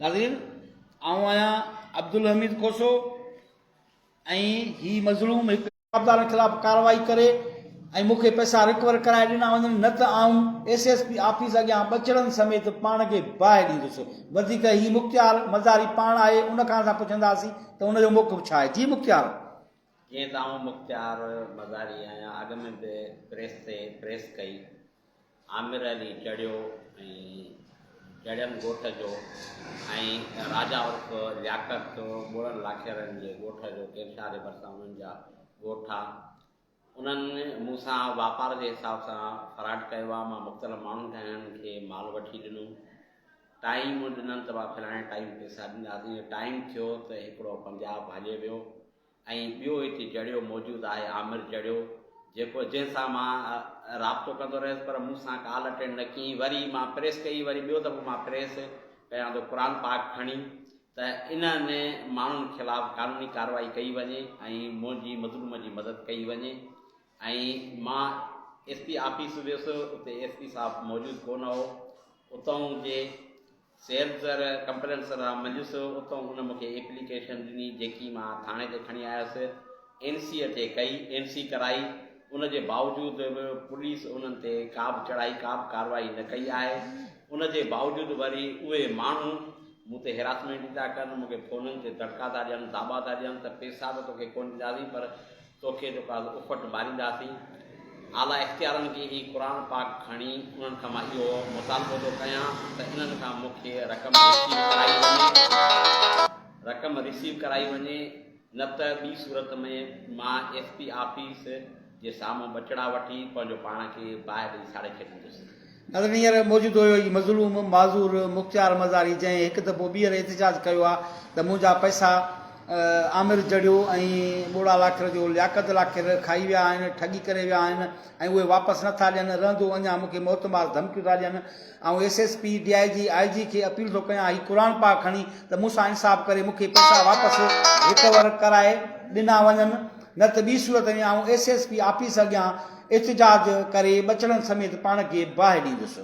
नाज़रीन, आऊं आहियां अब्दुल हमीद कोसो ऐं ही मज़लूम हिकु जवाबदारनि ख़िलाफ़ कार्रवाई करे ऐं मूंखे पैसा रिकवर कराए ॾिना वञनि, न त आऊं SSP ऑफिस अॻियां ॿचड़नि समेत पाण खे बाहि ॾींदुसि। वधीक ही मुख़्तियार मज़ारी पाण आहे, उन खां असां पुछंदासीं त उनजो मौक़िफ़ छा आहे। जी मुख़्तियार। जीअं त आऊं मुख़्तियार मज़ारी आहियां, अॻ में बि प्रेस कई। आमिर अली चढ़ियो ऐं चढ़ियनि ॻोठ जो ऐं राजा उर्फ लियाकत ॿोड़नि लाखेरनि जे ॻोठ जो केरशाह जे भरिसां उन्हनि जा ॻोठा, उन्हनि मूंसां वापार जे हिसाब सां फ्रॉड कयो आहे। मां मुख़्तलिफ़ माण्हुनि खे माल वठी ॾिनो, टाइम ॾिननि त मां फलाणे टाइम पैसा ॾींदासीं। टाइम थियो त हिकिड़ो पंजाब हले वियो ऐं ॿियो हिते जड़ियो मौजूदु आहे, आमिर जड़ियो, जेको जंहिंसां मां राब्तो कंदो रहियुसि, पर मूंसां कॉल अटेंड न कई। वरी मां प्रेस कई, वरी ॿियो दफ़ो मां प्रेस कयां थो क़ुर पाक खणी, त इन्हनि माण्हुनि ख़िलाफ़ क़ानूनी कार्रवाई कई वञे ऐं मुंहिंजी मज़लूम जी मदद कई वञे। ऐं मां SP ऑफिस वियुसि, उते SP साहिबु मौजूदु कोन हो। उतां जे सेल्स कंप्लेंट्स मिलियुसि, उतां उन मूंखे एप्लीकेशन ॾिनी जेकी मां थाणे ते खणी आयुसि, NC ते कई, NC कराई। उन जे बावजूदि बि पुलिस उन्हनि ते का बि चढ़ाई, का बि कार्रवाई न कई आहे। उन जे बावजूदि वरी उहे माण्हू मूं ते हिरासमेंट था कनि, मूंखे फ़ोननि ते दड़का था ॾियनि, दाबा था ॾियनि त पैसा त तोखे कोन ॾींदासीं, पर तोखे जेको उफ़ट मारींदासीं। आला इख़्तियारनि खे ही क़ुर पाक खणी उन्हनि खां मां इहो मुतालबो थो कयां त इन्हनि खां मूंखे रक़म रिसीव कराई वञे, न त ॿी सूरत में मां SP ऑफिस जे साम्हूं ॿचड़ा वठी पंहिंजो पाण खे बाहि ॾेई साड़े छॾींदुसि। नज़र हींअर मौजूदु हुयो ही मज़लूम माज़ूर मुख़्तियार मज़ारी, जंहिं हिकु दफ़ो ॿीहर एहतिजाज कयो आहे त मुंहिंजा पैसा आमिर जड़ियो ऐं ॿोड़ा लाखेर जो लियाकत लाखेर खाई विया आहिनि, ठगी करे विया आहिनि ऐं उहे वापसि नथा ॾियनि। रहंदो अञा मूंखे मौतमार धमकियूं था ॾियनि। ऐं SSP DIG IG खे अपील थो कयां ही क़ुर पाक खणी त मूंसां इंसाफ़ करे मूंखे पैसा वापसि रिकवर कराए ॾिना वञनि, न त ॿी सूरत में आऊं SSP ऑफिस अॻियां एहतिजाज करे ॿचड़नि समेत पाण खे बाहि ॾींदुसि।